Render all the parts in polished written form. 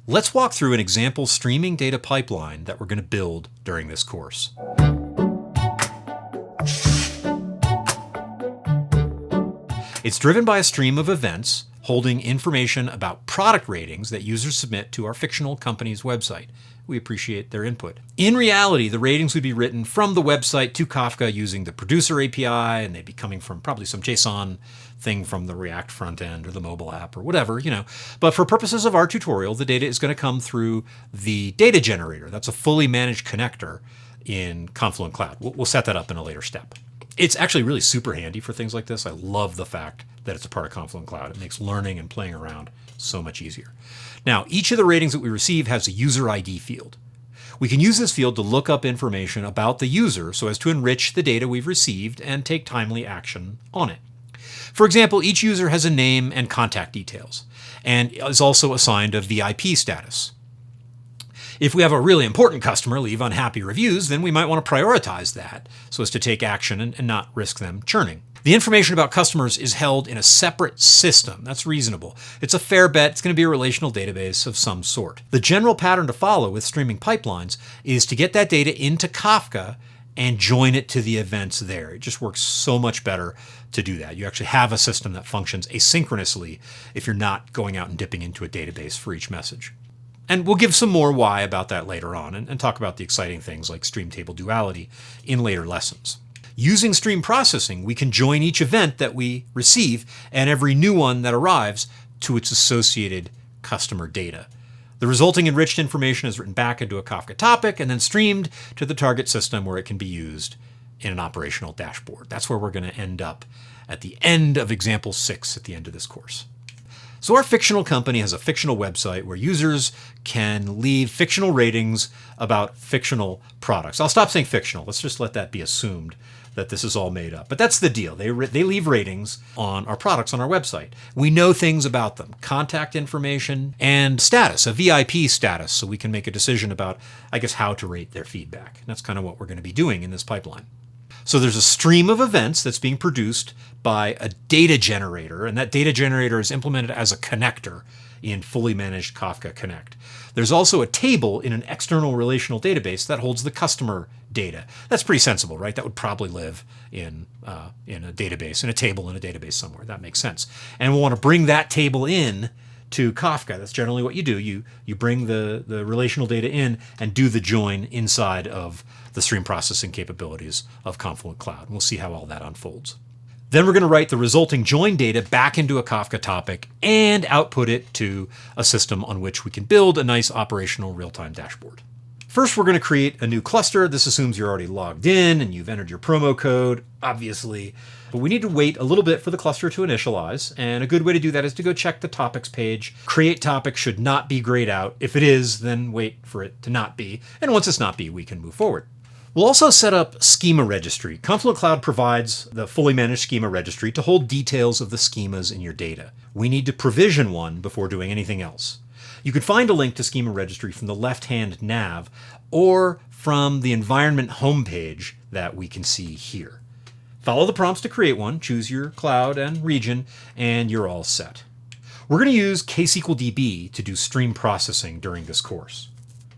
Let's walk through an example streaming data pipeline that we're going to build during this course. It's driven by a stream of events holding information about product ratings that users submit to our fictional company's website. We appreciate their input. In reality, the ratings would be written from the website to Kafka using the producer API, and they'd be coming from probably some JSON thing from the React front end or the mobile app or whatever, But for purposes of our tutorial, the data is going to come through the data generator. That's a fully managed connector in Confluent Cloud. We'll set that up in a later step. It's actually really super handy for things like this. I love the fact that it's a part of Confluent Cloud. It makes learning and playing around so much easier. Now, each of the ratings that we receive has a user ID field. We can use this field to look up information about the user so as to enrich the data we've received and take timely action on it. For example, each user has a name and contact details and is also assigned a VIP status. If we have a really important customer leave unhappy reviews, then we might want to prioritize that so as to take action and not risk them churning. The information about customers is held in a separate system. That's reasonable. It's a fair bet. It's going to be a relational database of some sort. The general pattern to follow with streaming pipelines is to get that data into Kafka and join it to the events there. It just works so much better to do that. You actually have a system that functions asynchronously if you're not going out and dipping into a database for each message. And we'll give some more why about that later on and talk about the exciting things like stream table duality in later lessons. Using stream processing, we can join each event that we receive and every new one that arrives to its associated customer data. The resulting enriched information is written back into a Kafka topic and then streamed to the target system where it can be used in an operational dashboard. That's where we're going to end up at the end of example 6 at the end of this course. So our fictional company has a fictional website where users can leave fictional ratings about fictional products. I'll stop saying fictional. Let's just let that be assumed that this is all made up. But that's the deal. They leave ratings on our products on our website. We know things about them, contact information and status, a VIP status, so we can make a decision about, how to rate their feedback. And that's kind of what we're going to be doing in this pipeline. So there's a stream of events that's being produced by a data generator, and that data generator is implemented as a connector in fully managed Kafka Connect. There's also a table in an external relational database that holds the customer data. That's pretty sensible, right? That would probably live in a database, in a table in a database somewhere. That makes sense. And we'll want to bring that table in to Kafka. That's generally what you do. You bring the relational data in and do the join inside of the stream processing capabilities of Confluent Cloud. And we'll see how all that unfolds. Then we're going to write the resulting join data back into a Kafka topic and output it to a system on which we can build a nice operational real-time dashboard. First, we're going to create a new cluster. This assumes you're already logged in and you've entered your promo code, obviously. But we need to wait a little bit for the cluster to initialize. And a good way to do that is to go check the topics page. Create topic should not be grayed out. If it is, then wait for it to not be. And once it's not be, we can move forward. We'll also set up schema registry. Confluent Cloud provides the fully managed schema registry to hold details of the schemas in your data. We need to provision one before doing anything else. You can find a link to schema registry from the left-hand nav or from the environment homepage that we can see here. Follow the prompts to create one, choose your cloud and region, and you're all set. We're going to use ksqldb to do stream processing during this course.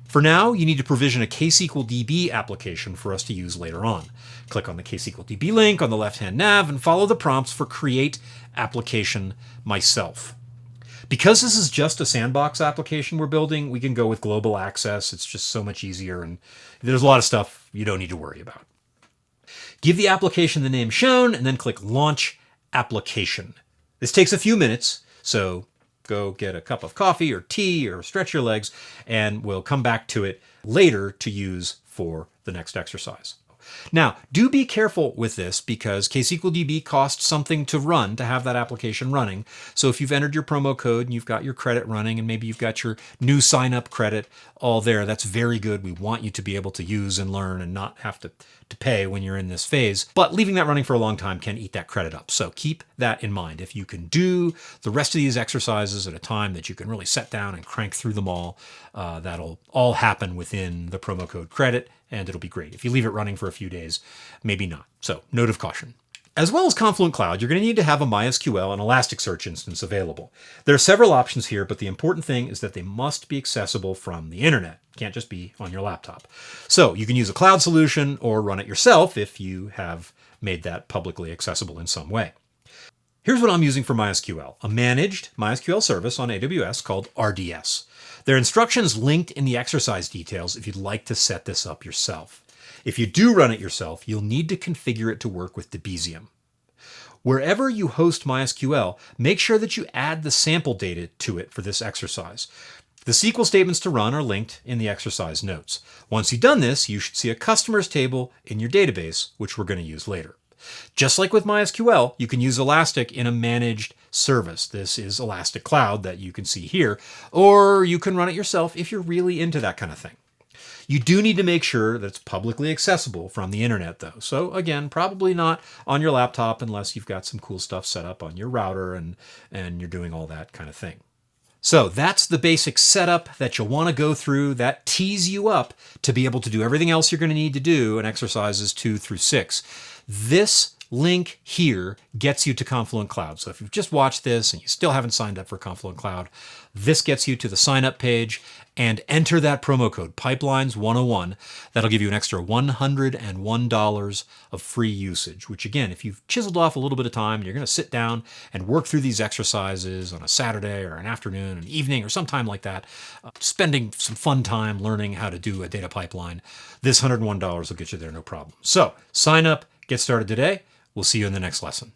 For now, you need to provision a ksqldb application for us to use later on. Click on the ksqldb link on the left-hand nav and follow the prompts for create application myself. Because this is just a sandbox application we're building, we can go with global access. It's just so much easier, and there's a lot of stuff you don't need to worry about. Give the application the name shown, and then click Launch Application. This takes a few minutes, so go get a cup of coffee or tea or stretch your legs, and we'll come back to it later to use for the next exercise. Now, do be careful with this because ksqldb costs something to run, to have that application running. So if you've entered your promo code and you've got your credit running and maybe you've got your new sign-up credit all there, that's very good. We want you to be able to use and learn and not have to pay when you're in this phase. But leaving that running for a long time can eat that credit up. So keep that in mind. If you can do the rest of these exercises at a time that you can really set down and crank through them all, that'll all happen within the promo code credit, and it'll be great. If you leave it running for a few days, maybe not. So note of caution. As well as Confluent Cloud, you're going to need to have a MySQL and Elasticsearch instance available. There are several options here, but the important thing is that they must be accessible from the internet. Can't just be on your laptop. So you can use a cloud solution or run it yourself if you have made that publicly accessible in some way. Here's what I'm using for MySQL, a managed MySQL service on AWS called RDS. There are instructions linked in the exercise details if you'd like to set this up yourself. If you do run it yourself, you'll need to configure it to work with Debezium. Wherever you host MySQL, make sure that you add the sample data to it for this exercise. The SQL statements to run are linked in the exercise notes. Once you've done this, you should see a customers table in your database, which we're going to use later. Just like with MySQL, you can use Elastic in a managed service. This is Elastic Cloud that you can see here, or you can run it yourself if you're really into that kind of thing. You do need to make sure that it's publicly accessible from the internet though. So again, probably not on your laptop unless you've got some cool stuff set up on your router and you're doing all that kind of thing. So that's the basic setup that you'll want to go through. That tees you up to be able to do everything else you're going to need to do in exercises 2 through 6. This link here gets you to Confluent Cloud. So if you've just watched this and you still haven't signed up for Confluent Cloud, this gets you to the sign up page and enter that promo code Pipelines101. That'll give you an extra $101 of free usage, which again, if you've chiseled off a little bit of time, you're going to sit down and work through these exercises on a Saturday or an afternoon, an evening or sometime like that, spending some fun time learning how to do a data pipeline, this $101 will get you there no problem. So sign up, get started today. We'll see you in the next lesson.